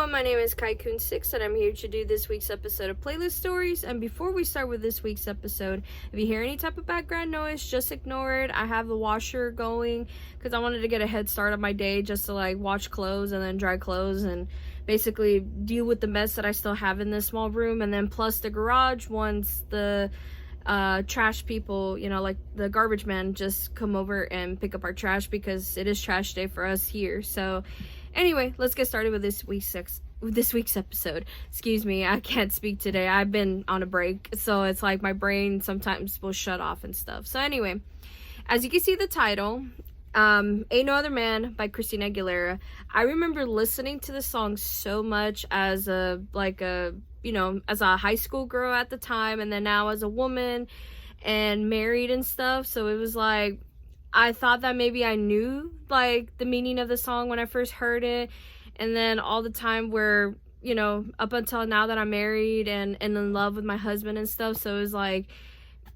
everyone, my name is Kaikun6 and I'm here to do this week's episode of Playlist Stories. And before we start with this week's episode, if you hear any type of background noise, just ignore it. I have the washer going because I wanted to get a head start on my day just to like wash clothes and then dry clothes and basically deal with the mess that I still have in this small room. And then plus the garage, once the trash people, you know, like the garbage man, just come over and pick up our trash because it is trash day for us here. So anyway, let's get started with this week's episode. Excuse me, I can't speak today. I've been on a break, so it's like my brain sometimes will shut off and stuff. So anyway, as you can see the title, Ain't No Other Man by Christina Aguilera. I remember listening to this song so much as a as a high school girl at the time, and then now as a woman and married and stuff. So it was like, I thought that maybe I knew like the meaning of the song when I first heard it, and then all the time where, you know, up until now that I'm married and in love with my husband and stuff. So it was like,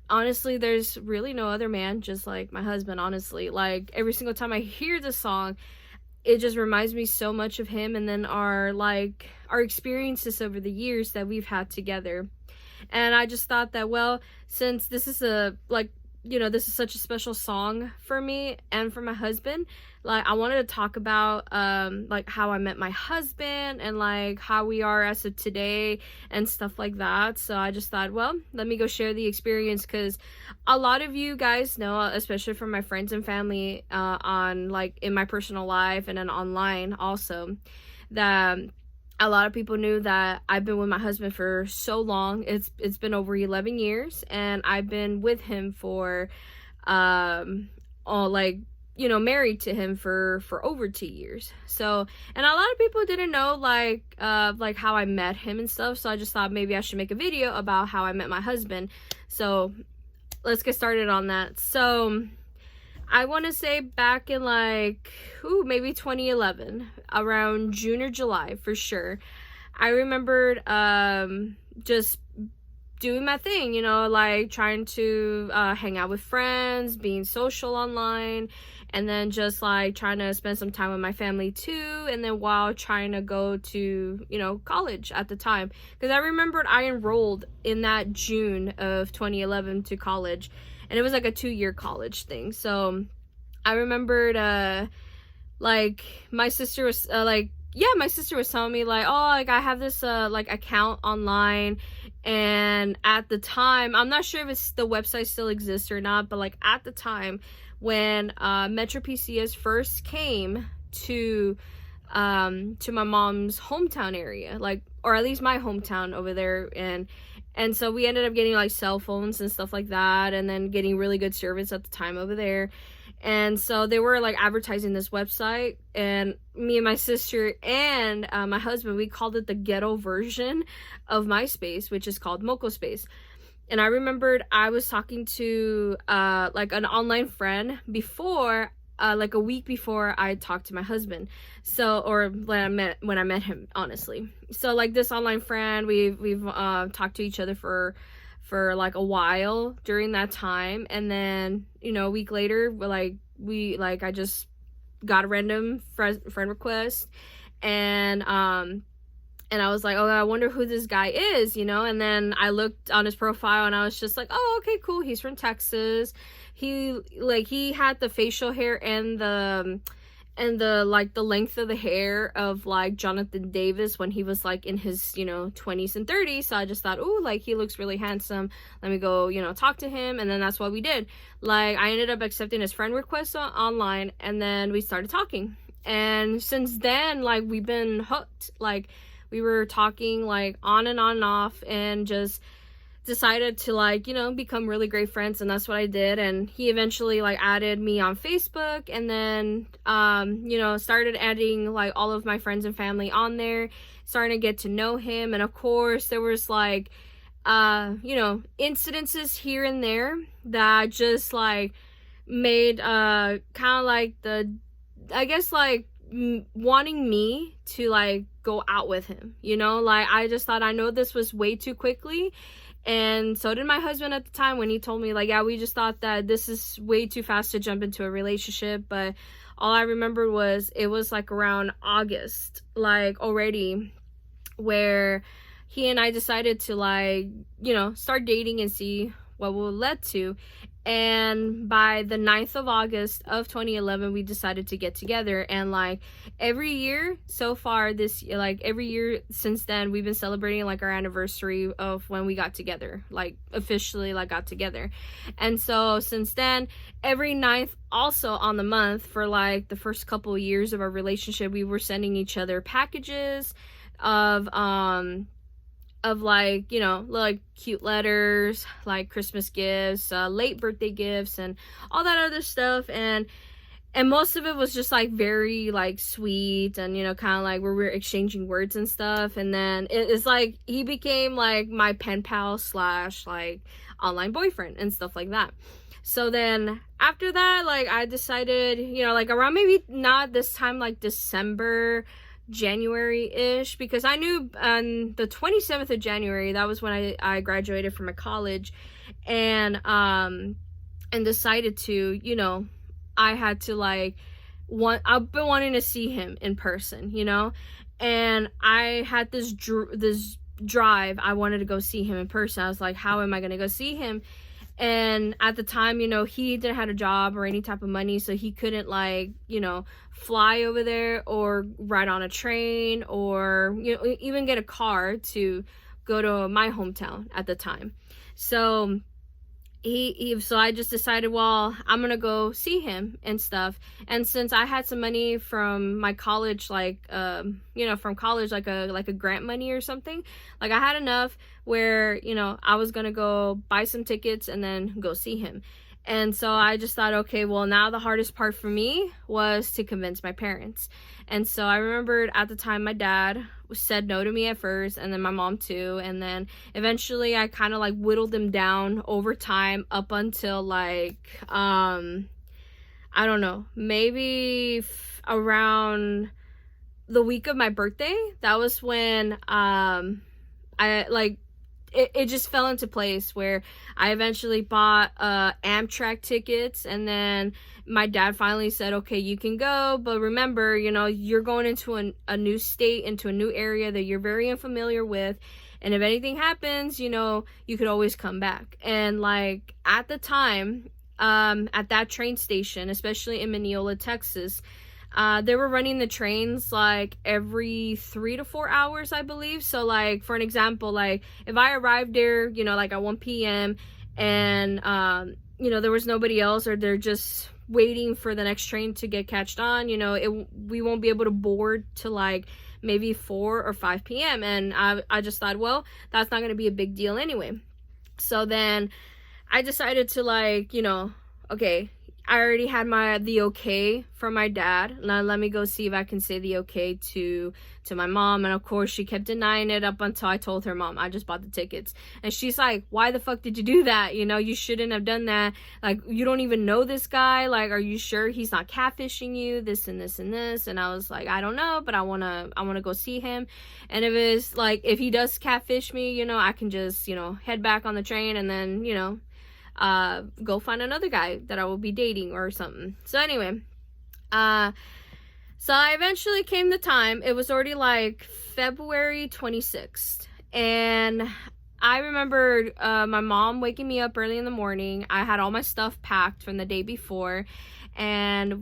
honestly, there's really no other man just like my husband. Honestly, like every single time I hear the song, it just reminds me so much of him, and then our experiences over the years that we've had together. And I just thought that, well, since this is this is such a special song for me and for my husband, like I wanted to talk about like how I met my husband and like how we are as of today and stuff like that. So I just thought, well, let me go share the experience, because a lot of you guys know, especially from my friends and family on like in my personal life and then online also, that a lot of people knew that I've been with my husband for so long. It's been over 11 years, and I've been with him for married to him for over 2 years. So, and a lot of people didn't know like how I met him and stuff. So I just thought maybe I should make a video about how I met my husband. So let's get started on that. So I want to say back in maybe 2011, around June or July for sure. I remembered just doing my thing, you know, like trying to hang out with friends, being social online, and then just like trying to spend some time with my family too, and then while trying to go to, you know, college at the time. Because I remembered I enrolled in that June of 2011 to college, and it was like a 2-year college thing. So I remembered my sister was my sister was telling me like, oh, like I have this account online. And at the time, I'm not sure if the website still exists or not, but like at the time when Metro PCS first came to my mom's hometown area, like, or at least my hometown over there, and so we ended up getting like cell phones and stuff like that, and then getting really good service at the time over there. And so they were like advertising this website, and me and my sister and my husband, we called it the ghetto version of MySpace, which is called MocoSpace. And I remembered I was talking to like an online friend before, like a week before I talked to my husband. So, or when I met him, honestly. So like this online friend, we've talked to each other for like a while during that time. And then, you know, a week later, I just got a random friend request, and I was like, oh, I wonder who this guy is, you know. And then I looked on his profile, and I was just like, oh, okay, cool, he's from Texas. He had the facial hair and the length of the hair of like Jonathan Davis when he was like in his, you know, 20s and 30s. So I just thought, oh, like he looks really handsome, let me go, you know, talk to him. And then that's what we did. Like I ended up accepting his friend request online, and then we started talking. And since then, like we've been hooked. Like we were talking like on and on and off, and just decided to like, you know, become really great friends. And that's what I did. And he eventually like added me on Facebook, and then you know, started adding like all of my friends and family on there, starting to get to know him. And of course there was like you know, incidences here and there that just like made kind of like wanting me to like go out with him, you know. Like I just thought, I know this was way too quickly, and so did my husband at the time when he told me like, yeah, we just thought that this is way too fast to jump into a relationship. But all I remember was it was like around August, like already where he and I decided to, like, start dating and see what will lead to. And by the 9th of August of 2011, we decided to get together. And like every year so far this year, like every year since then, we've been celebrating like our anniversary of when we got together, like officially like got together. And so since then, every 9th also on the month for like the first couple of years of our relationship, we were sending each other packages of like, like cute letters, like Christmas gifts, late birthday gifts, and all that other stuff. And most of it was just like very like sweet, and kind of like where we're exchanging words and stuff. And then it's like he became like my pen pal slash like online boyfriend and stuff like that. So then after that, like I decided, like around maybe not this time, like December, January-ish, because I knew on the 27th of January, that was when I graduated from my college, and decided to, I had to like I've been wanting to see him in person, and I had this drive. I wanted to go see him in person. I was like, how am I going to go see him? And at the time, he didn't have a job or any type of money, so he couldn't like, fly over there or ride on a train or, even get a car to go to my hometown at the time. So so I just decided, well, I'm gonna go see him and stuff. And since I had some money from my college, like from college, like a grant money or something, like I had enough where I was gonna go buy some tickets and then go see him. And so I just thought, okay, well, now the hardest part for me was to convince my parents. And so I remembered at the time my dad said no to me at first, and then my mom too. And then eventually I kind of like whittled them down over time up until like, I don't know, maybe around the week of my birthday. That was when I like, it just fell into place where I eventually bought Amtrak tickets, and then my dad finally said, okay, you can go, but remember, you're going into a new state, into a new area that you're very unfamiliar with, and if anything happens, you could always come back. And like at the time, at that train station, especially in Mineola, Texas, they were running the trains like every 3 to 4 hours, I believe. So like, for an example, like if I arrived there, like at 1 p.m. and, there was nobody else, or they're just waiting for the next train to get catched on, we won't be able to board till like maybe 4 or 5 p.m. And I just thought, well, that's not going to be a big deal anyway. So then I decided to like, okay, I already had the okay from my dad. Now let me go see if I can say the okay to my mom. And of course she kept denying it up until I told her, Mom, I just bought the tickets. And she's like, why the fuck did you do that? You shouldn't have done that. Like, you don't even know this guy. Like, are you sure he's not catfishing you? This and this and this. And I was like, I don't know, but I wanna go see him. And if it's like, if he does catfish me, I can just, head back on the train and then, go find another guy that I will be dating or something. So anyway, so I eventually came the time. It was already like February 26th, and I remembered my mom waking me up early in the morning. I had all my stuff packed from the day before, and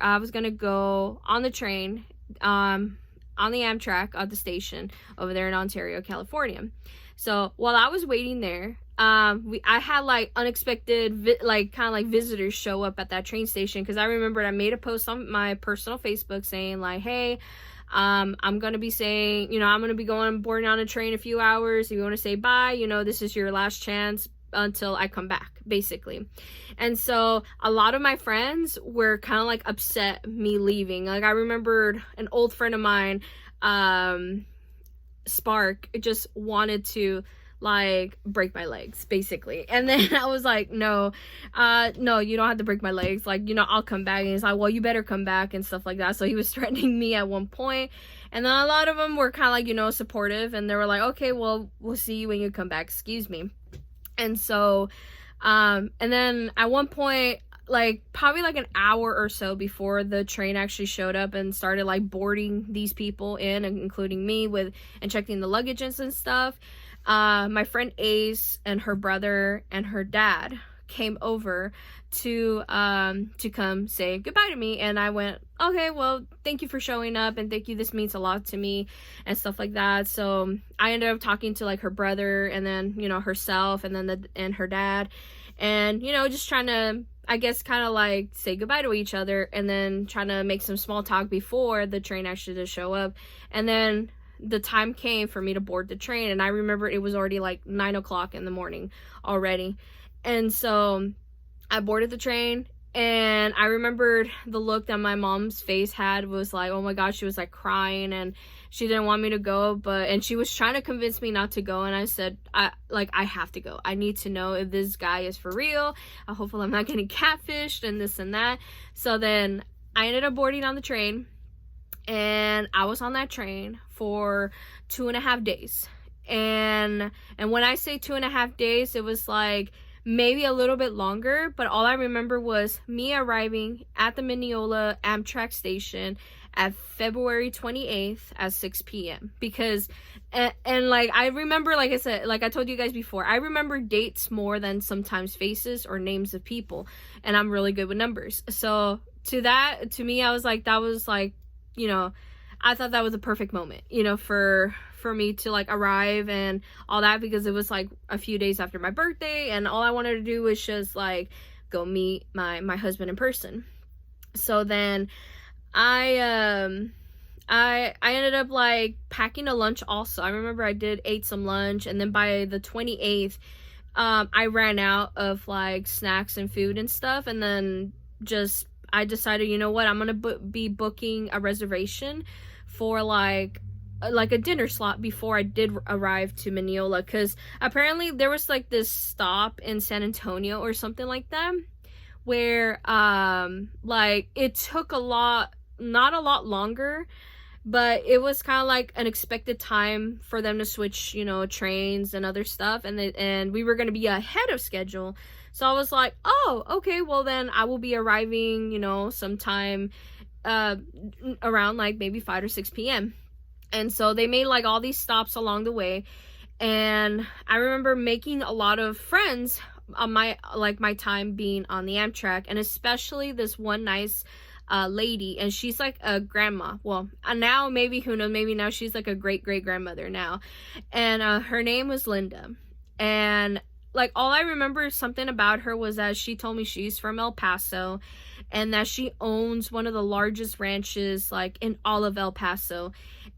I was gonna go on the train, on the Amtrak at the station over there in Ontario, California. So while I was waiting there, I had like unexpected visitors show up at that train station, because I remembered I made a post on my personal Facebook saying like, hey, I'm gonna be going boarding on a train in a few hours. If you want to say bye, this is your last chance until I come back, basically. And so a lot of my friends were kind of like upset me leaving. Like, I remembered an old friend of mine, Spark, just wanted to like break my legs, basically. And then I was like, no, you don't have to break my legs, like, I'll come back. And he's like, well, you better come back and stuff like that. So he was threatening me at one point, and then a lot of them were kind of like, supportive, and they were like, okay, well, we'll see you when you come back, excuse me. And so and then at one point, like probably like an hour or so before the train actually showed up and started like boarding these people in, including me, with and checking the luggages and stuff. My friend Ace and her brother and her dad came over to come say goodbye to me, and I went, okay, well, thank you for showing up, and thank you, this means a lot to me, and stuff like that. So I ended up talking to like her brother, and then, you know, herself, and then and her dad, and, you know, just trying to, I guess, kind of like say goodbye to each other, and then trying to make some small talk before the train actually did show up. And then the time came for me to board the train, and I remember it was already like 9 o'clock in the morning already. And so I boarded the train, and I remembered the look that my mom's face had was like, oh my gosh, she was like crying, and she didn't want me to go, and she was trying to convince me not to go, and I said, I have to go. I need to know if this guy is for real. Hopefully I'm not getting catfished and this and that. So then I ended up boarding on the train, and I was on that train for 2.5 days. And when I say 2.5 days, it was like maybe a little bit longer, but all I remember was me arriving at the Mineola Amtrak station at February 28th at 6 p.m. because and like I remember, like I said, like I told you guys before, I remember dates more than sometimes faces or names of people, and I'm really good with numbers. So to me, I was like, that was like, you know, I thought that was a perfect moment, you know, for me to like arrive and all that, because it was like a few days after my birthday, and all I wanted to do was just like go meet my husband in person. So then I ended up like packing a lunch also. I remember I ate some lunch, and then by the 28th I ran out of like snacks and food and stuff, and then I decided, you know what, I'm gonna be booking a reservation for like a dinner slot before I did arrive to Mineola, because apparently there was like this stop in San Antonio or something like that where like it took not a lot longer, but it was kind of like an expected time for them to switch, you know, trains and other stuff, and we were going to be ahead of schedule. So I was like, oh, okay, well then I will be arriving, you know, sometime around like maybe 5 or 6 p.m. And so they made like all these stops along the way, and I remember making a lot of friends on my time being on the Amtrak, and especially this one nice lady, and she's like a grandma. Well, now maybe, who knows, maybe now she's like a great grandmother now, and her name was Linda. And like all I remember something about her was that she told me she's from El Paso, and that she owns one of the largest ranches like in all of El Paso,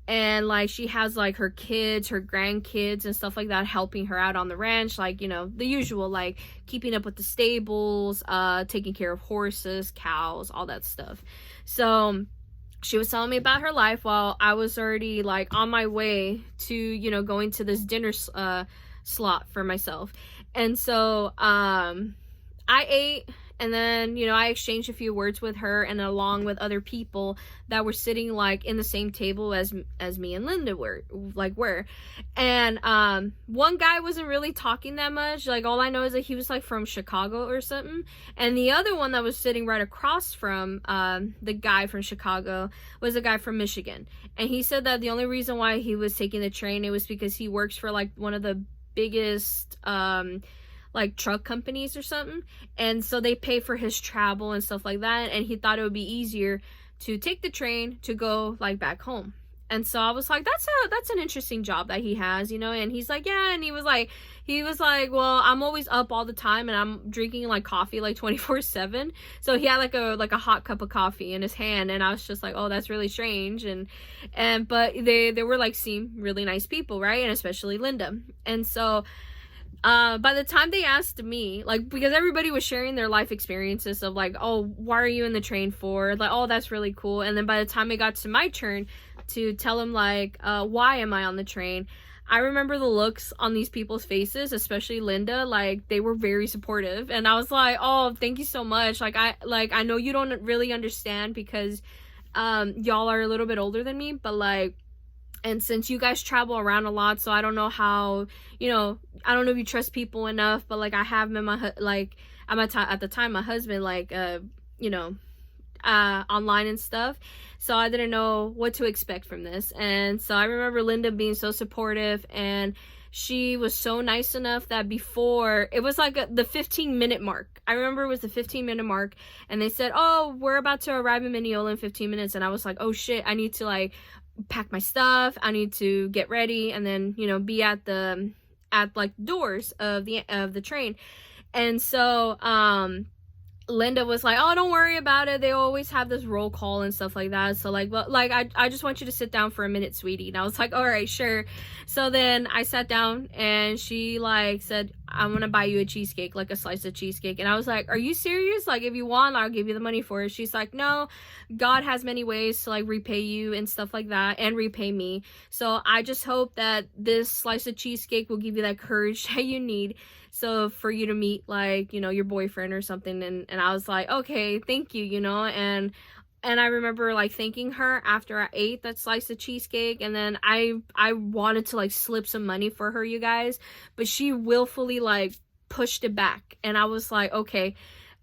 and like she has like her kids, her grandkids and stuff like that helping her out on the ranch, like, you know, the usual, like keeping up with the stables, taking care of horses, cows, all that stuff. So she was telling me about her life while I was already like on my way to, you know, going to this dinner slot for myself. And so I ate, and then, you know, I exchanged a few words with her, and along with other people that were sitting like in the same table as me and Linda were. And one guy wasn't really talking that much. Like all I know is that he was like from Chicago or something, and the other one that was sitting right across from the guy from Chicago was a guy from Michigan. And he said that the only reason why he was taking the train, it was because he works for like one of the biggest like truck companies or something, and so they pay for his travel and stuff like that, and he thought it would be easier to take the train to go like back home. And so I was like, that's an interesting job that he has, you know. And he's like, yeah. And he was like, well, I'm always up all the time, and I'm drinking like coffee like 24/7. So he had like a hot cup of coffee in his hand, and I was just like, oh, that's really strange. But they were like, seem really nice people, right? And especially Linda. And so by the time they asked me, like, because everybody was sharing their life experiences of like, oh, why are you in the train for? Like, oh, that's really cool. And then by the time it got to my turn to tell them like, why am I on the train, I remember the looks on these people's faces, especially Linda, like they were very supportive. And I was like, oh, thank you so much. Like I know you don't really understand because y'all are a little bit older than me, but like, and since you guys travel around a lot, so I don't know how, you know, I don't know if you trust people enough, but like I have at the time my husband, like you know, online and stuff. So I didn't know what to expect from this. And so I remember Linda being so supportive, and she was so nice enough that before it was like the 15-minute mark. I remember it was the 15-minute mark, and they said, "Oh, we're about to arrive in Mineola in 15 minutes." And I was like, "Oh shit, I need to like pack my stuff. I need to get ready and then, you know, be at the like doors of the train." And so Linda was like, "Oh, don't worry about it. They always have this roll call and stuff like that. So like, well, like I just want you to sit down for a minute, sweetie." And I was like, "All right, sure." So then I sat down, and she like said, "I'm gonna buy you a cheesecake, like a slice of cheesecake." And I was like, "Are you serious? Like, if you want, I'll give you the money for it." She's like, "No, God has many ways to like repay you and stuff like that, and repay me. So I just hope that this slice of cheesecake will give you that courage that you need, so for you to meet like, you know, your boyfriend or something." And I was like, "Okay, thank you," you know. And I remember like thanking her after I ate that slice of cheesecake, and then I wanted to like slip some money for her, you guys, but she willfully like pushed it back. And I was like, "Okay,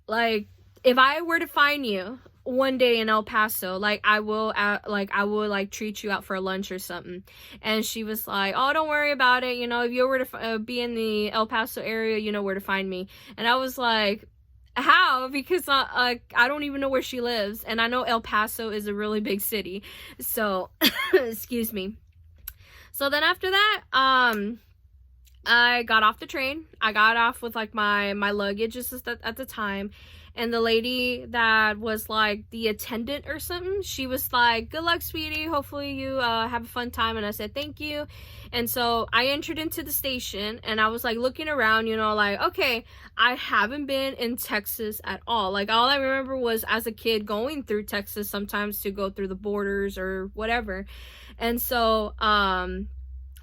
like if I were to find you one day in El Paso, like I will like treat you out for lunch or something." And she was like, "Oh, don't worry about it, you know, if you were to be in the El Paso area, you know where to find me." And I was like, "How?" Because I don't even know where she lives, and I know El Paso is a really big city, so excuse me. So then after that, I got off the train. I got off with like my luggage just at the time, and the lady that was like the attendant or something, she was like, "Good luck, sweetie. Hopefully you have a fun time." And I said, "Thank you." And so I entered into the station, and I was like looking around, you know, like, okay, I haven't been in Texas at all. Like all I remember was as a kid going through Texas sometimes to go through the borders or whatever. And so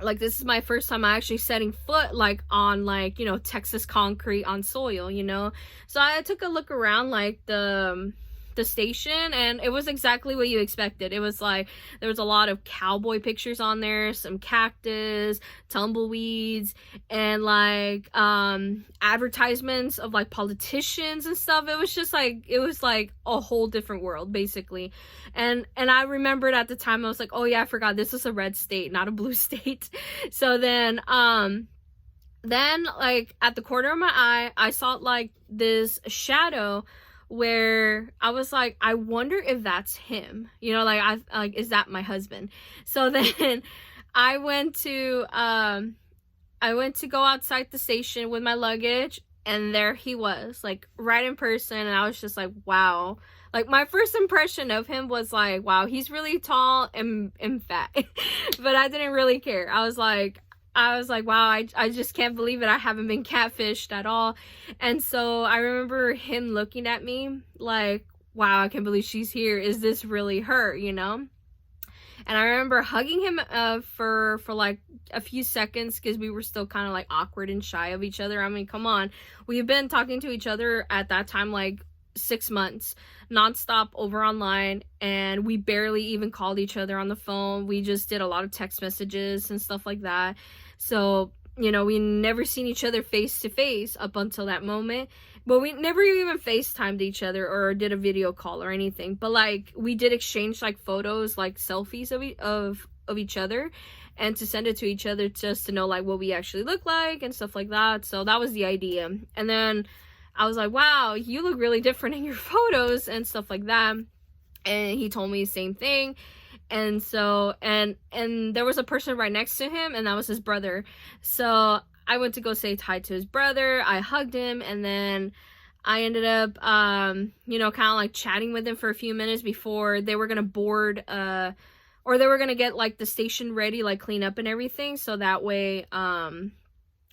like this is my first time actually setting foot like on like, you know, Texas concrete on soil, you know. So I took a look around like the station, and it was exactly what you expected. It was like there was a lot of cowboy pictures on there, some cactus, tumbleweeds, and like advertisements of like politicians and stuff. It was just like, it was like a whole different world basically. And I remembered at the time, I was like, "Oh yeah, I forgot this is a red state, not a blue state." So then like at the corner of my eye, I saw like this shadow where I was like, "I wonder if that's him," you know, like I like, is that my husband? So then I went to go outside the station with my luggage, and there he was, like right in person. And I was just like, wow. Like my first impression of him was like, wow, he's really tall and fat. But I didn't really care. I was like, wow, I just can't believe it. I haven't been catfished at all. And so I remember him looking at me like, wow, I can't believe she's here. Is this really her, you know? And I remember hugging him for like a few seconds, because we were still kind of like awkward and shy of each other. I mean, come on. We've been talking to each other at that time like 6 months nonstop over online, and we barely even called each other on the phone. We just did a lot of text messages and stuff like that. So, you know, we never seen each other face to face up until that moment. But we never even FaceTimed each other or did a video call or anything. But like we did exchange like photos, like selfies of each other, and to send it to each other just to know like what we actually look like and stuff like that. So that was the idea. And then I was like, "Wow, you look really different in your photos," and stuff like that. And he told me the same thing. And so and there was a person right next to him, and that was his brother. So I went to go say hi to his brother. I hugged him, and then I ended up you know, kind of like chatting with him for a few minutes before they were gonna board or they were gonna get like the station ready, like clean up and everything, so that way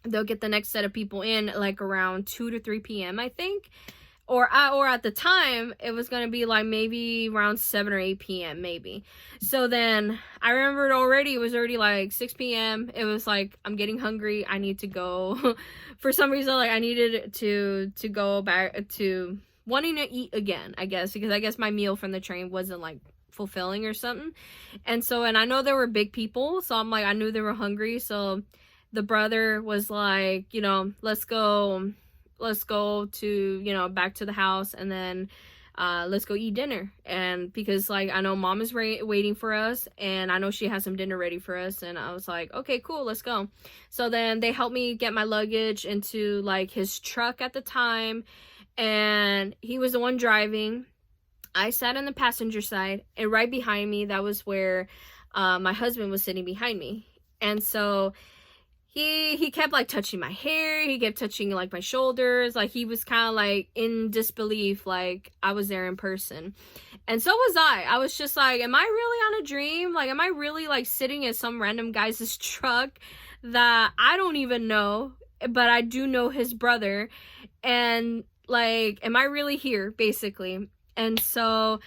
they'll get the next set of people in like around 2 to 3 p.m. I think. Or at the time, it was going to be like maybe around 7 or 8 p.m. maybe. So then I remembered already, it was already like 6 p.m. It was like, I'm getting hungry. I need to go. For some reason, like I needed to go back to wanting to eat again, I guess. Because I guess my meal from the train wasn't like fulfilling or something. And I know there were big people. So I'm like, I knew they were hungry. So the brother was like, you know, let's go let's go to, you know, back to the house, and then let's go eat dinner. And because like I know mom is waiting for us, and I know she has some dinner ready for us, and I was like, okay, cool, let's go. So then they helped me get my luggage into like his truck at the time, and he was the one driving. I sat in the passenger side, and right behind me, that was where my husband was sitting behind me. And so he kept like touching my hair, he kept touching like my shoulders, like he was kind of like in disbelief, like I was there in person. And so was I was just like, am I really on a dream? Like, am I really like sitting in some random guy's truck that I don't even know, but I do know his brother? And like, am I really here, basically? And so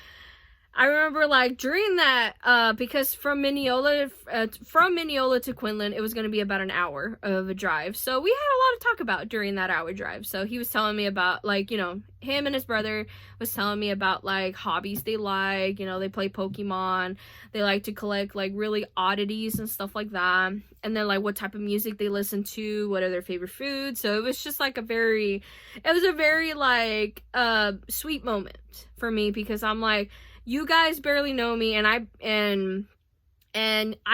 I remember like during that, because from Mineola to Quinlan, it was going to be about an hour of a drive. So we had a lot to talk about during that hour drive. So he was telling me about like, you know, him and his brother was telling me about like hobbies they like, you know, they play Pokemon, they like to collect like really oddities and stuff like that. And then like what type of music they listen to, what are their favorite foods. So it was just like it was a very like sweet moment for me, because I'm like, you guys barely know me, and I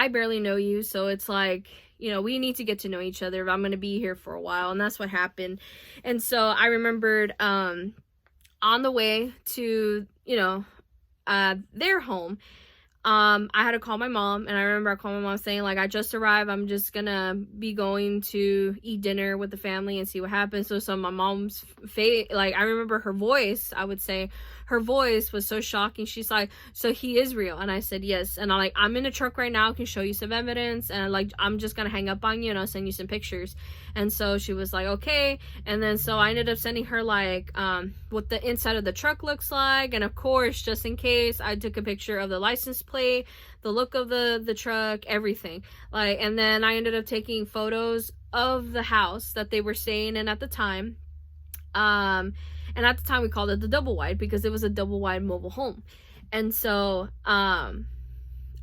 barely know you, so it's like, you know, we need to get to know each other. I'm gonna be here for a while. And that's what happened. And so I remembered on the way to, you know, their home, I had to call my mom. And I remember I called my mom saying like, I just arrived, I'm just gonna be going to eat dinner with the family and see what happens. So my mom's face, like I remember her voice, I would say her voice was so shocking. She's like, so he is real? And I said yes. And I'm in a truck right now, I can show you some evidence, and like I'm just gonna hang up on you and I'll send you some pictures. And so she was like, okay. And then so I ended up sending her like what the inside of the truck looks like, and of course, just in case, I took a picture of the license plate, the look of the truck, everything. Like, and then I ended up taking photos of the house that they were staying in at the time. And at the time we called it the double wide, because it was a double wide mobile home. And so I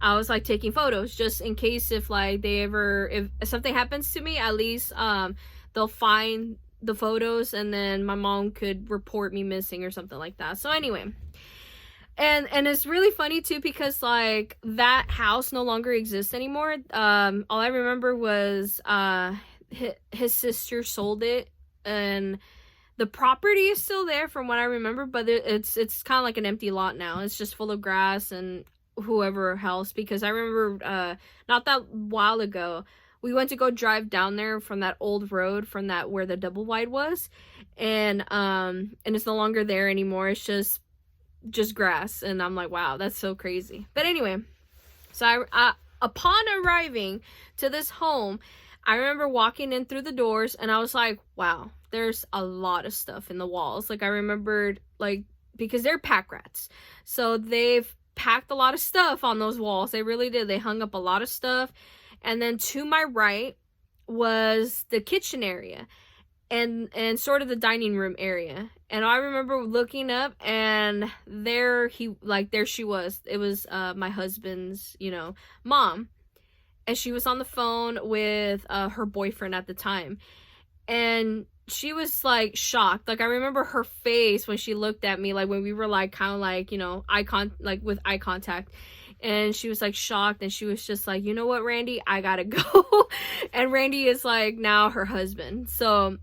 was like taking photos just in case if like if something happens to me, at least they'll find the photos, and then my mom could report me missing or something like that. So anyway, and it's really funny too, because like that house no longer exists anymore. All I remember was his sister sold it, and the property is still there from what I remember, but it's kind of like an empty lot now. It's just full of grass and whoever else, because I remember not that while ago we went to go drive down there from that old road, from that where the double wide was, and it's no longer there anymore. It's just grass, and I'm like, wow, that's so crazy. But anyway, so I upon arriving to this home, I remember walking in through the doors, and I was like, wow, there's a lot of stuff in the walls. Like I remembered, like, because they're pack rats, so they've packed a lot of stuff on those walls. They really did. They hung up a lot of stuff. And then to my right was the kitchen area, and sort of the dining room area. And I remember looking up, and there she was. It was my husband's, you know, mom, and she was on the phone with her boyfriend at the time. And she was like shocked. Like I remember her face when she looked at me, like when we were like kind of like, you know, with eye contact. And she was like shocked, and she was just like, you know what, Randy, I gotta go. And Randy is like now her husband. So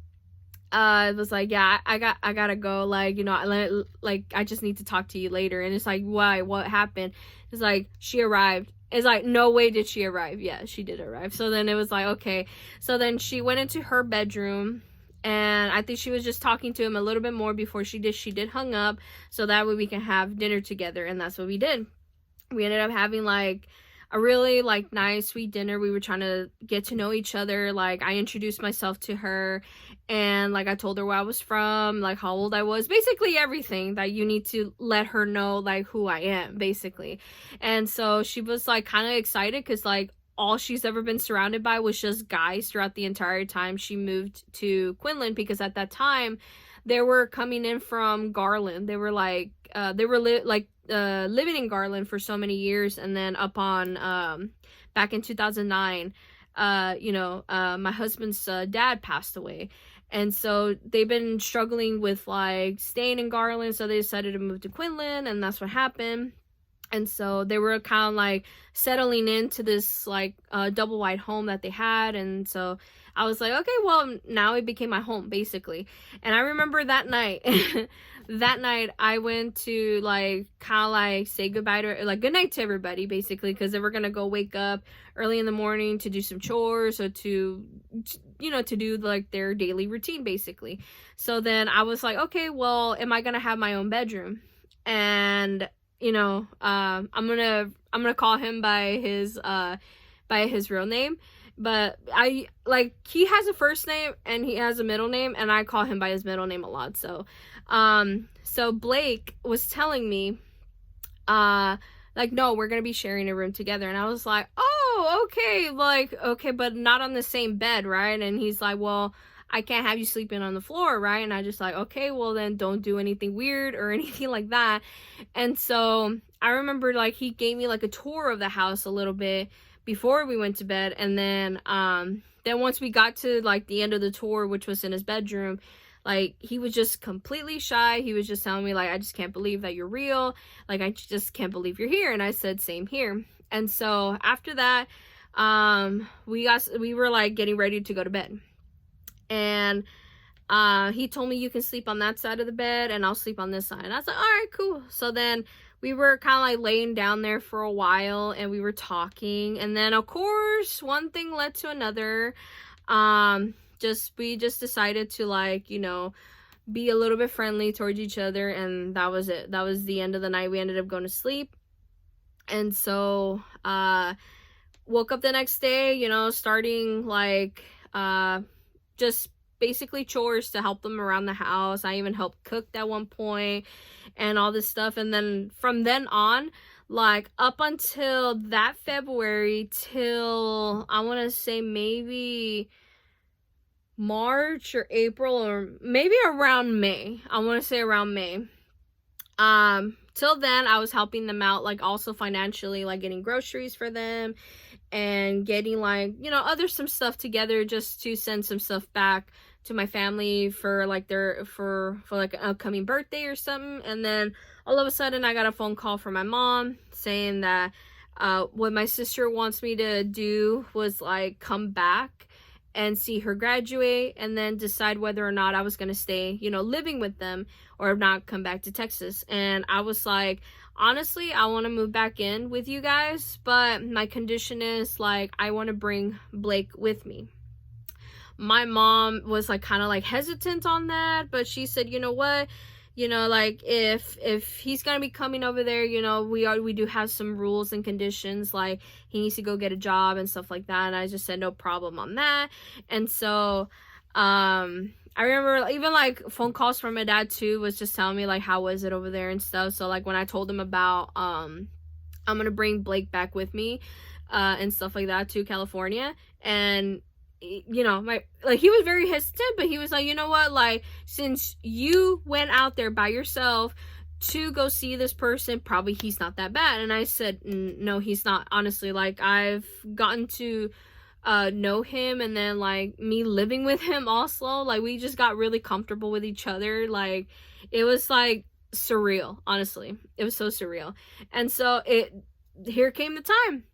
it was like, yeah, I gotta go. Like, you know, like I just need to talk to you later. And it's like, why? What happened? It's like, she arrived. It's like, no way did she arrive. Yeah, she did arrive. So then it was like, okay. So then she went into her bedroom, and I think she was just talking to him a little bit more before she did hung up, so that way we can have dinner together. And that's what we did. We ended up having like a really like nice sweet dinner. We were trying to get to know each other. Like I introduced myself to her, and like I told her where I was from, like how old I was, basically everything that you need to let her know, like who I am, basically. And so she was like kind of excited, because like all she's ever been surrounded by was just guys throughout the entire time she moved to Quinlan, because at that time they were coming in from Garland. They were like living in Garland for so many years, and then upon back in 2009, my husband's dad passed away, And so they've been struggling with like staying in Garland, so they decided to move to Quinlan, and that's what happened. And so they were kind of like settling into this like double wide home that they had. And so I was like, okay, well, now it became my home basically. And I remember that night that night I went to like kind of like say goodbye to, like, good night to everybody basically, because they were gonna go wake up early in the morning to do some chores or to to do like their daily routine basically. So then I was like, okay, well, am I gonna have my own bedroom? And I'm gonna call him by his real name, but I like, he has a first name and he has a middle name, and I call him by his middle name a lot. So Blake was telling me, like, no, we're gonna be sharing a room together, and I was like, oh, okay, like, okay, but not on the same bed, right? And he's like, well, I can't have you sleeping on the floor, right? And I just like, okay, well then don't do anything weird or anything like that. And so I remember like he gave me like a tour of the house a little bit before we went to bed, and then once we got to like the end of the tour, which was in his bedroom, like he was just completely shy. He was just telling me like, I just can't believe that you're real. Like, I just can't believe you're here. And I said, same here. And so after that, we were like getting ready to go to bed. And he told me, you can sleep on that side of the bed and I'll sleep on this side. And I was like, all right, cool. So then we were kind of like laying down there for a while and we were talking. And then of course, one thing led to another. We just decided to like, be a little bit friendly towards each other. And that was it. That was the end of the night. We ended up going to sleep. And so, woke up the next day, starting like, just basically chores to help them around the house. I even helped cook at one point and all this stuff. And then from then on, like up until that February till I want to say maybe March or April or maybe around May. I want to say around May. Till then I was helping them out, like also financially, like getting groceries for them and getting like, other some stuff together just to send some stuff back to my family for like for like an upcoming birthday or something. And then all of a sudden I got a phone call from my mom saying that what my sister wants me to do was like come back and see her graduate and then decide whether or not I was going to stay, living with them, or not come back to Texas. And I was like, honestly, I want to move back in with you guys, but my condition is like, I want to bring Blake with me. My mom was like kind of like hesitant on that, but she said, you know what? Like if he's gonna be coming over there, we do have some rules and conditions, like he needs to go get a job and stuff like that. And I just said no problem on that. And so I remember even like phone calls from my dad too, was just telling me like, how was it over there and stuff. So like when I told him about I'm gonna bring Blake back with me and stuff like that to California, and he was very hesitant, but he was like, you know what, like, since you went out there by yourself to go see this person, probably he's not that bad. And I said, no, he's not, honestly. Like, I've gotten to know him, and then like me living with him also, like we just got really comfortable with each other. Like it was like surreal, honestly. It was so surreal. And so here came the time,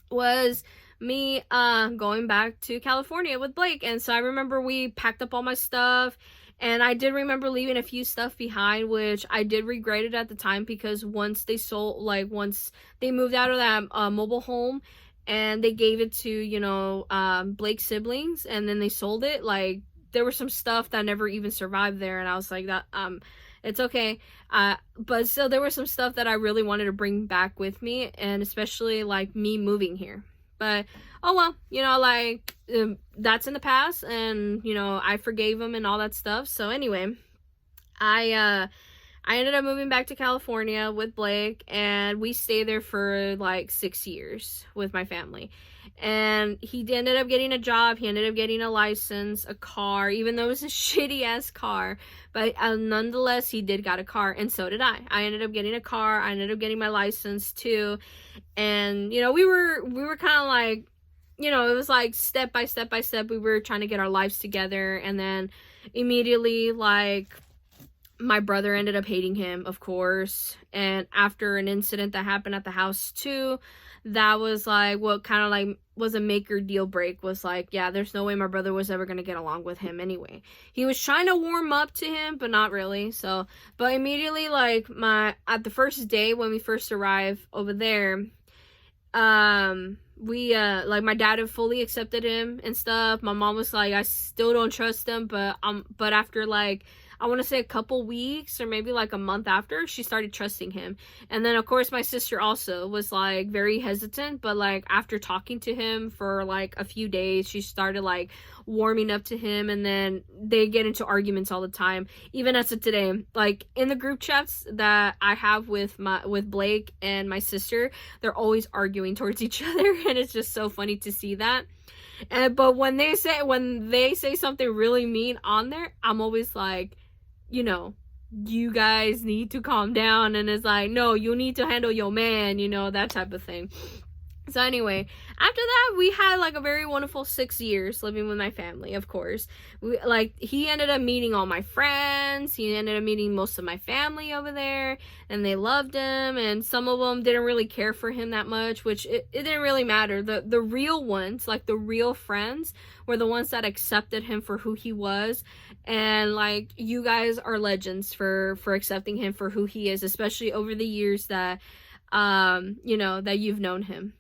was me going back to California with Blake. And so I remember we packed up all my stuff, and I did remember leaving a few stuff behind, which I did regret it at the time, because once they moved out of that mobile home and they gave it to Blake's siblings, and then they sold it, like there was some stuff that never even survived there. And I was like, that it's okay. But still, there was some stuff that I really wanted to bring back with me, and especially like me moving here. But oh well, that's in the past, and I forgave him and all that stuff. So anyway, I ended up moving back to California with Blake, and we stayed there for like 6 years with my family. And he ended up getting a job. He ended up getting a license, a car, even though it was a shitty ass car. But nonetheless, he did got a car, and so did I. I ended up getting a car. I ended up getting my license too. And we were kind of like, it was like step by step by step. We were trying to get our lives together, and then immediately, like, my brother ended up hating him, of course. And after an incident that happened at the house too, that was like what kind of like was a make or deal break. Was like, yeah, there's no way my brother was ever gonna get along with him anyway. He was trying to warm up to him, but not really. So, but immediately, like, at the first day when we first arrived over there, we like, my dad had fully accepted him and stuff. My mom was like, I still don't trust him, but after, like, I want to say a couple weeks or maybe like a month after, she started trusting him. And then of course my sister also was like very hesitant, but like after talking to him for like a few days, she started like warming up to him. And then they get into arguments all the time, even as of today. Like in the group chats that I have with Blake and my sister, they're always arguing towards each other, and it's just so funny to see that. But when they say something really mean on there, I'm always like, you know, you guys need to calm down. And it's like, no, you need to handle your man, that type of thing. So anyway, after that, we had like a very wonderful 6 years living with my family, of course. He ended up meeting all my friends. He ended up meeting most of my family over there, and they loved him. And some of them didn't really care for him that much, which it didn't really matter. The real ones, like the real friends, were the ones that accepted him for who he was. And like, you guys are legends for accepting him for who he is, especially over the years that that you've known him.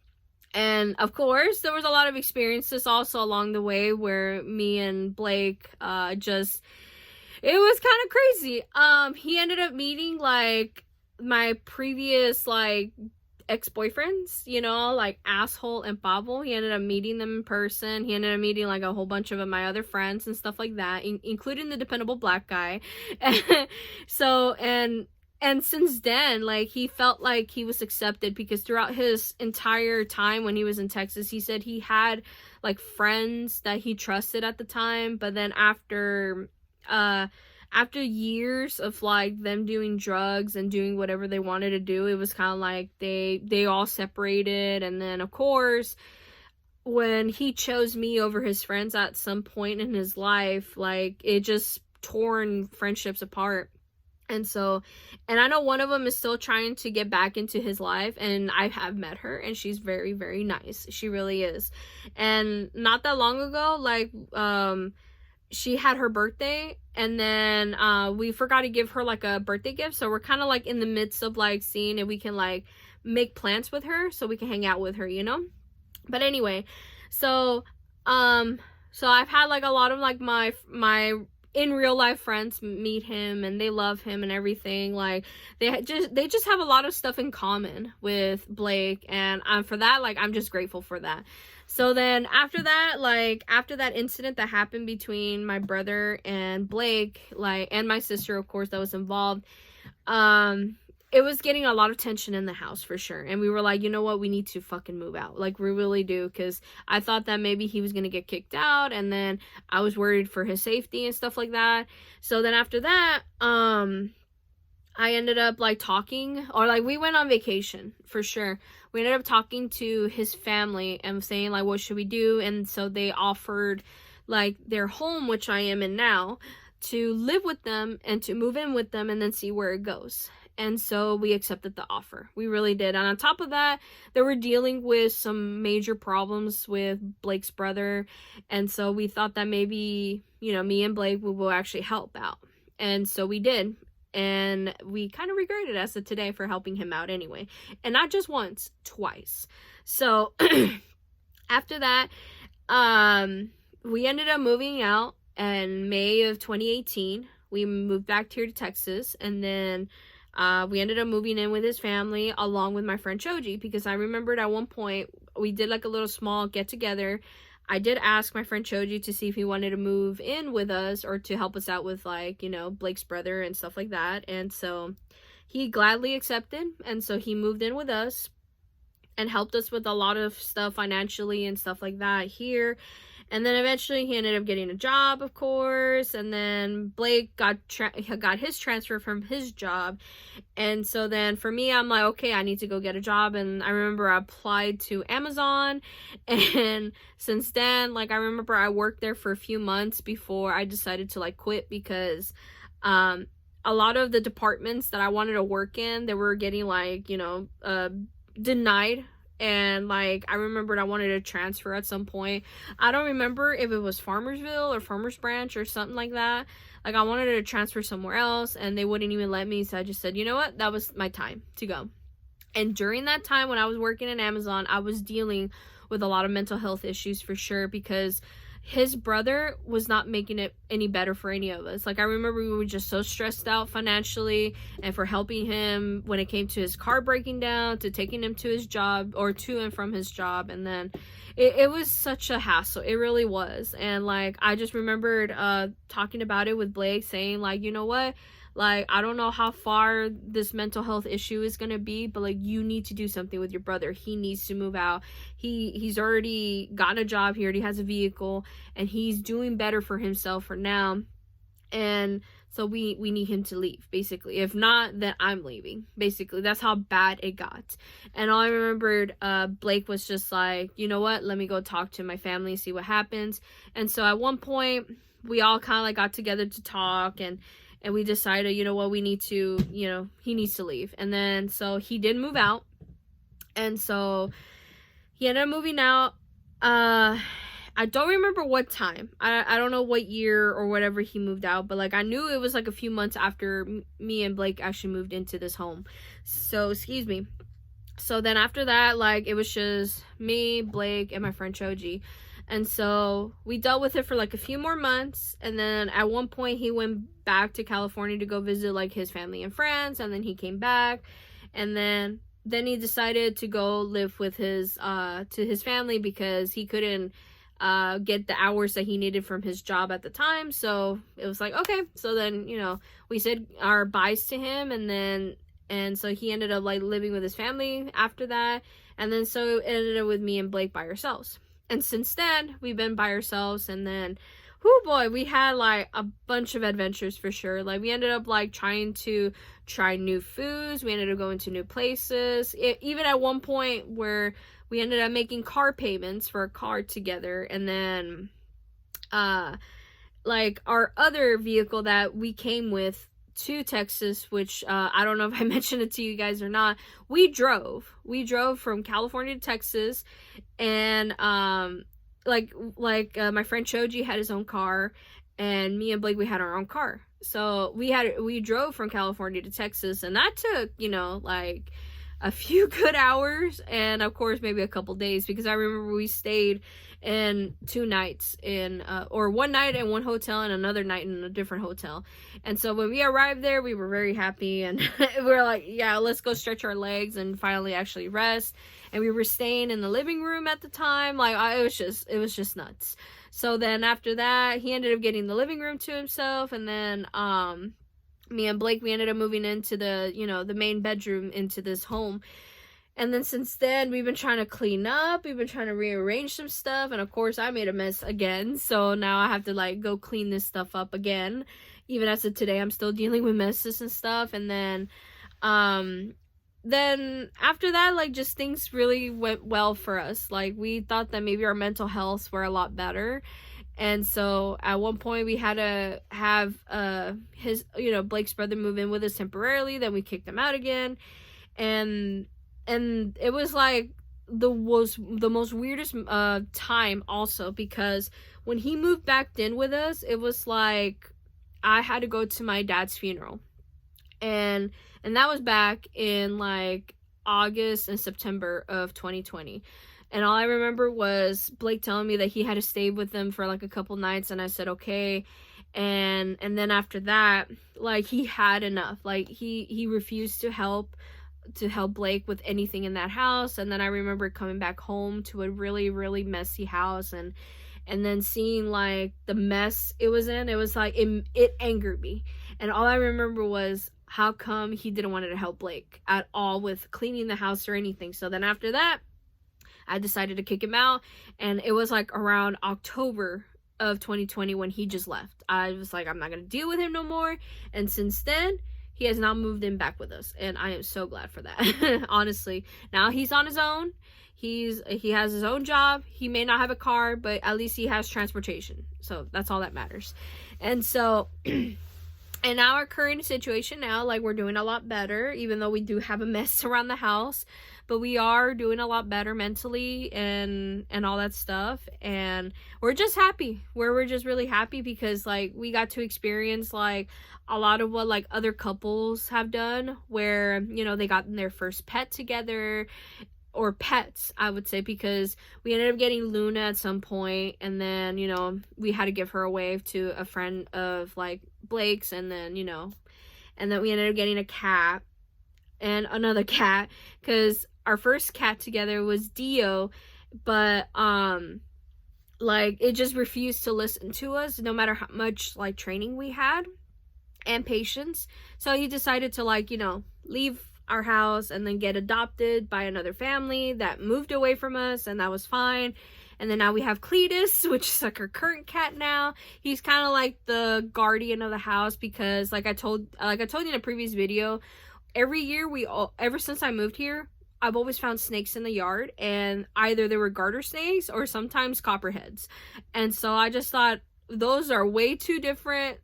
And of course, there was a lot of experiences also along the way where me and Blake it was kind of crazy. He ended up meeting like my previous like ex-boyfriends, like Asshole and Pablo. He ended up meeting them in person. He ended up meeting like a whole bunch of my other friends and stuff like that, including the dependable black guy. And since then, like, he felt like he was accepted, because throughout his entire time when he was in Texas, he said he had like friends that he trusted at the time. But then after years of like them doing drugs and doing whatever they wanted to do, it was kind of like they all separated. And then of course, when he chose me over his friends at some point in his life, like, it just torn friendships apart. And I know one of them is still trying to get back into his life, and I have met her, and she's very, very nice. She really is. And not that long ago, like, she had her birthday, and then we forgot to give her like a birthday gift. So we're kind of like in the midst of like seeing if we can like make plans with her so we can hang out with her, But anyway, so I've had like a lot of like my in real life friends meet him, and they love him and everything. Like, they just have a lot of stuff in common with Blake, and for that, like, I'm just grateful for that. So then after that, like, after that incident that happened between my brother and Blake, like, and my sister, of course, that was involved, it was getting a lot of tension in the house for sure. And we were like, you know what, we need to fucking move out. Like, we really do. Because I thought that maybe he was going to get kicked out. And then I was worried for his safety and stuff like that. So then after that, I ended up like talking, or like we went on vacation for sure. We ended up talking to his family and saying like, what should we do? And so they offered like their home, which I am in now, to live with them and to move in with them and then see where it goes. And so we accepted the offer. We really did. And on top of that, they were dealing with some major problems with Blake's brother. And so we thought that maybe, me and Blake will actually help out. And so we did. And we kind of regret it as of today for helping him out anyway. And not just once, twice. So after that, we ended up moving out in May of 2018. We moved back here to Texas. And then we ended up moving in with his family along with my friend Choji, because I remembered at one point we did like a little small get together. I did ask my friend Choji to see if he wanted to move in with us or to help us out with like, Blake's brother and stuff like that. And so he gladly accepted. And so he moved in with us and helped us with a lot of stuff financially and stuff like that here. And then eventually he ended up getting a job, of course, and then Blake got his transfer from his job. And so then for me, I'm like, okay, I need to go get a job. And I remember I applied to Amazon, and since then, like, I remember I worked there for a few months before I decided to, like, quit, because a lot of the departments that I wanted to work in, they were getting, like, denied. And, like, I remembered I wanted to transfer at some point. I don't remember if it was Farmersville or Farmers Branch or something like that. Like, I wanted to transfer somewhere else, and they wouldn't even let me. So I just said, you know what, that was my time to go. And during that time when I was working in Amazon, I was dealing with a lot of mental health issues, for sure, because his brother was not making it any better for any of us. Like, I remember we were just so stressed out financially, and for helping him when it came to his car breaking down, to taking him to his job or to and from his job. And then it was such a hassle. It really was. And, like, I just remembered talking about it with Blake, saying, like, you know what, like, I don't know how far this mental health issue is gonna be, but, like, you need to do something with your brother. He needs to move out. He's already gotten a job. He already has a vehicle, and he's doing better for himself for now. And so we need him to leave, basically. If not, then I'm leaving. Basically, that's how bad it got. And all I remembered, Blake was just like, you know what? Let me go talk to my family, see what happens. And so at one point, we all kind of, like, got together to talk, and we decided, you know what, we need to, he needs to leave. And then so he did move out, and so he ended up moving out. I don't remember what time. I don't know what year or whatever he moved out, but, like, I knew it was, like, a few months after me and Blake actually moved into this home. So, excuse me. So then after that, like, it was just me, Blake, and my friend Choji. And so we dealt with it for, like, a few more months. And then at one point he went back to California to go visit, like, his family and friends. And then he came back. And then he decided to go live with his family, because he couldn't get the hours that he needed from his job at the time. So it was like, okay. So then, we said our byes to him, and so he ended up, like, living with his family after that. And then so it ended up with me and Blake by ourselves. And since then, we've been by ourselves. And then, whoo boy, we had, like, a bunch of adventures, for sure. Like, we ended up, like, trying to try new foods. We ended up going to new places. Even at one point where we ended up making car payments for a car together. And then, like, our other vehicle that we came with to Texas, which I don't know if I mentioned it to you guys or not. We drove from California to Texas, and my friend Choji had his own car, and me and Blake, we had our own car. So we drove from California to Texas, and that took, like, a few good hours, and of course maybe a couple days, because I remember we stayed in 2 nights or one night in one hotel and another night in a different hotel. And so when we arrived there, we were very happy, and we were like, yeah, let's go stretch our legs and finally actually rest. And we were staying in the living room at the time. Like, it was just nuts. So then after that, he ended up getting the living room to himself, and then me and Blake, we ended up moving into the main bedroom into this home. And then since then, we've been trying to clean up. We've been trying to rearrange some stuff. And of course, I made a mess again. So now I have to, like, go clean this stuff up again. Even as of today, I'm still dealing with messes and stuff. And then after that, like, just things really went well for us. Like, we thought that maybe our mental health were a lot better. And so at one point we had to have his Blake's brother move in with us temporarily. Then we kicked him out again, and it was like the most weirdest time also, because when he moved back in with us, it was like I had to go to my dad's funeral, and that was back in, like, August and September of 2020. And all I remember was Blake telling me that he had to stay with them for, like, a couple nights, and I said okay. And then after that, like, he had enough. Like, he refused to help Blake with anything in that house. And then I remember coming back home to a really, really messy house, and then seeing, like, the mess it was in. It was like it angered me. And all I remember was, how come he didn't want to help Blake at all with cleaning the house or anything? So then after that, I decided to kick him out, and it was like around October of 2020 when he just left. I was like, I'm not gonna deal with him no more. And since then, he has not moved in back with us, and I am so glad for that. Honestly, now he's on his own. He has his own job. He may not have a car, but at least he has transportation, so that's all that matters. And so in our current situation now, like, we're doing a lot better, even though we do have a mess around the house, but we are doing a lot better mentally and all that stuff. And we're just happy. We're just really happy because, like, we got to experience, like, a lot of what, like, other couples have done, where, you know, they got their first pet together, or pets, I would say, because we ended up getting Luna at some point, and then, you know, we had to give her away to a friend of, like, Blake's, and then, you know, and then we ended up getting a cat and another cat, because our first cat together was Dio, but like, it just refused to listen to us no matter how much, like, training we had and patience. So he decided to, like, you know, leave our house and then get adopted by another family that moved away from us, and that was fine. And then now we have Cletus, which is like our current cat now. He's kind of like the guardian of the house, because like I told you in a previous video, every year ever since I moved here, I've always found snakes in the yard, and either they were garter snakes or sometimes copperheads. And so I just thought, those are way too different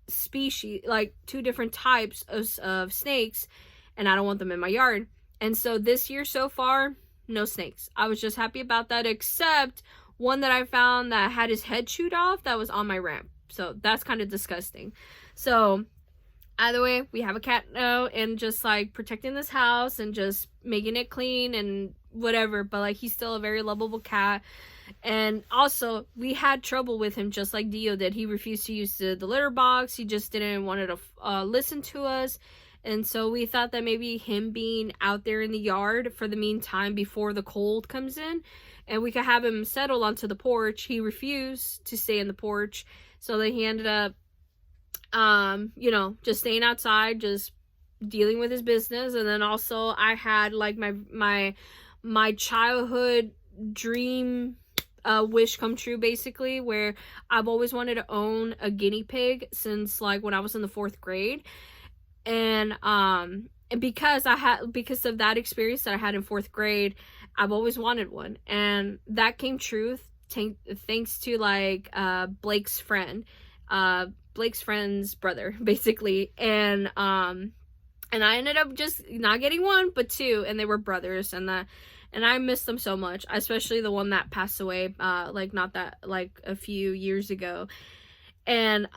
species, like two different types of snakes, and I don't want them in my yard. And so this year so far, no snakes. I was just happy about that, except one that I found that had his head chewed off that was on my ramp. So that's kind of disgusting. So either way, we have a cat now, and just, like, protecting this house and just making it clean and whatever. But, like, he's still a very lovable cat. And also, we had trouble with him, just like Dio did. He refused to use the litter box. He just didn't want to listen to us. And so we thought that maybe him being out there in the yard for the meantime before the cold comes in, and we could have him settle onto the porch. He refused to stay in the porch, so then he ended up you know, just staying outside, just dealing with his business. And then also I had, like, my childhood dream wish come true, basically, where I've always wanted to own a guinea pig since, like, when I was in the 4th grade. And because of that experience that I had in 4th grade, I've always wanted one, and that came true thanks to, like, Blake's friend's brother, basically. And I ended up just not getting one but two, and they were brothers, and I miss them so much, especially the one that passed away like a few years ago. And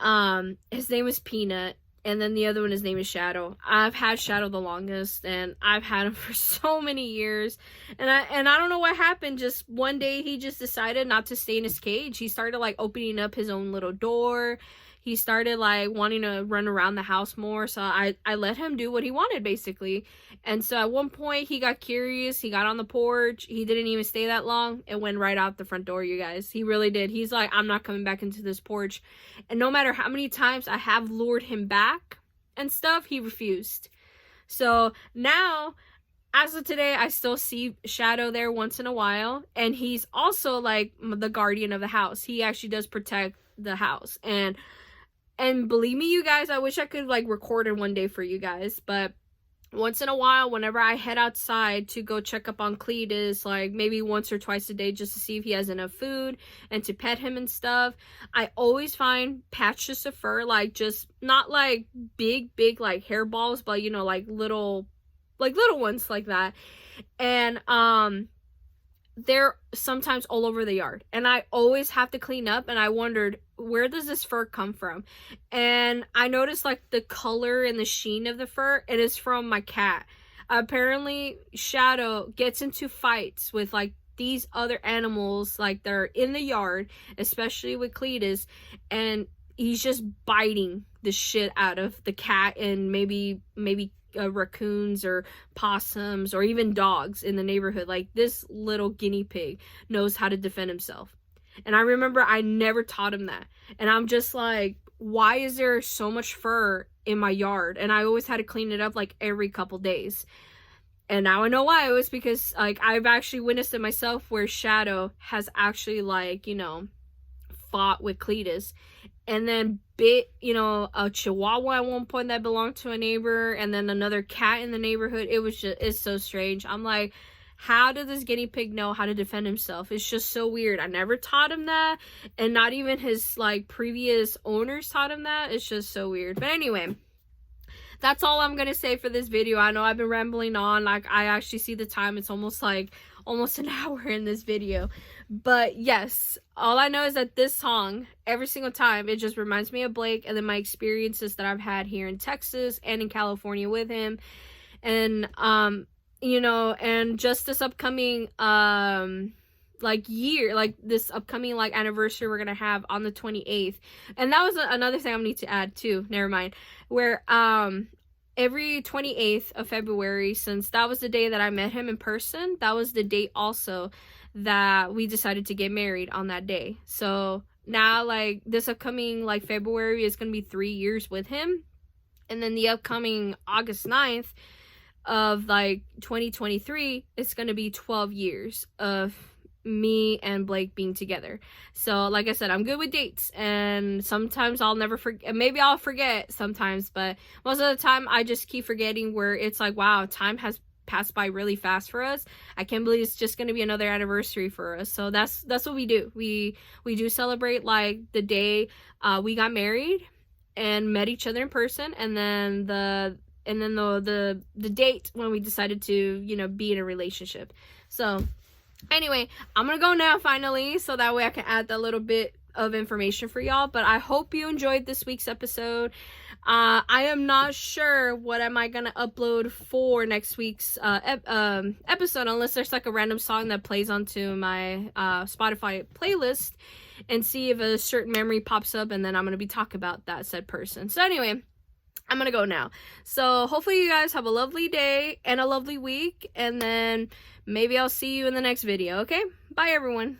his name was Peanut, and then the other one, his name is Shadow. I've had Shadow the longest, and I've had him for so many years. And I don't know what happened. Just one day, he just decided not to stay in his cage. He started, like, opening up his own little door. He started, like, wanting to run around the house more. So I let him do what he wanted, basically. And so at one point, he got curious. He got on the porch. He didn't even stay that long. It went right out the front door, you guys. He really did. He's like, I'm not coming back into this porch. And no matter how many times I have lured him back and stuff, he refused. So now, as of today, I still see Shadow there once in a while. And he's also, like, the guardian of the house. He actually does protect the house. And believe me, you guys, I wish I could, like, record it one day for you guys. But once in a while, whenever I head outside to go check up on Cletus, like, maybe once or twice a day, just to see if he has enough food and to pet him and stuff, I always find patches of fur, like, just not, like, big, like, hairballs, but, you know, like, little ones like that. And, they're sometimes all over the yard, and I always have to clean up, and I wondered, where does this fur come from? And I noticed, like, the color and the sheen of the fur, it is from my cat. Apparently Shadow gets into fights with, like, these other animals, like, they're in the yard, especially with Cletus, and he's just biting the shit out of the cat and maybe raccoons or possums or even dogs in the neighborhood. Like, this little guinea pig knows how to defend himself. And I remember I never taught him that. And I'm just like, why is there so much fur in my yard? And I always had to clean it up, like, every couple days. And now I know why. It was because, like, I've actually witnessed it myself where Shadow has actually, like, you know, fought with Cletus, and then bit, you know, a chihuahua at one point that belonged to a neighbor, and then another cat in the neighborhood. It was just, it's so strange. I'm like, how did this guinea pig know how to defend himself? It's just so weird. I never taught him that, and not even his, like, previous owners taught him that. It's just so weird. But anyway, that's all I'm gonna say for this video. I know I've been rambling on. Like, I actually see the time. It's almost an hour in this video. But yes, all I know is that this song, every single time, it just reminds me of Blake and then my experiences that I've had here in Texas and in California with him. And you know, and just this upcoming like year, like this upcoming like anniversary we're gonna have on the 28th. And that was another thing I need to add too, never mind, where every 28th of February, since that was the day that I met him in person, that was the date also that we decided to get married on that day. So now, like, this upcoming like February is gonna be 3 years with him, and then the upcoming August 9th of like 2023, it's gonna be 12 years of me and Blake being together. So like I said, I'm good with dates, and sometimes I'll never forget, maybe I'll forget sometimes, but most of the time I just keep forgetting, where it's like, wow, time has passed by really fast for us. I can't believe it's just going to be another anniversary for us. So that's what we do. We do celebrate like the day we got married and met each other in person, and then the date when we decided to, you know, be in a relationship. So anyway, I'm gonna go now finally, so that way I can add that little bit of information for y'all. But I hope you enjoyed this week's episode. I am not sure what am I gonna upload for next week's episode, unless there's like a random song that plays onto my Spotify playlist, and see if a certain memory pops up, and then I'm gonna be talking about that said person. So anyway, I'm gonna go now. So hopefully you guys have a lovely day and a lovely week, and then maybe I'll see you in the next video. Okay, bye everyone.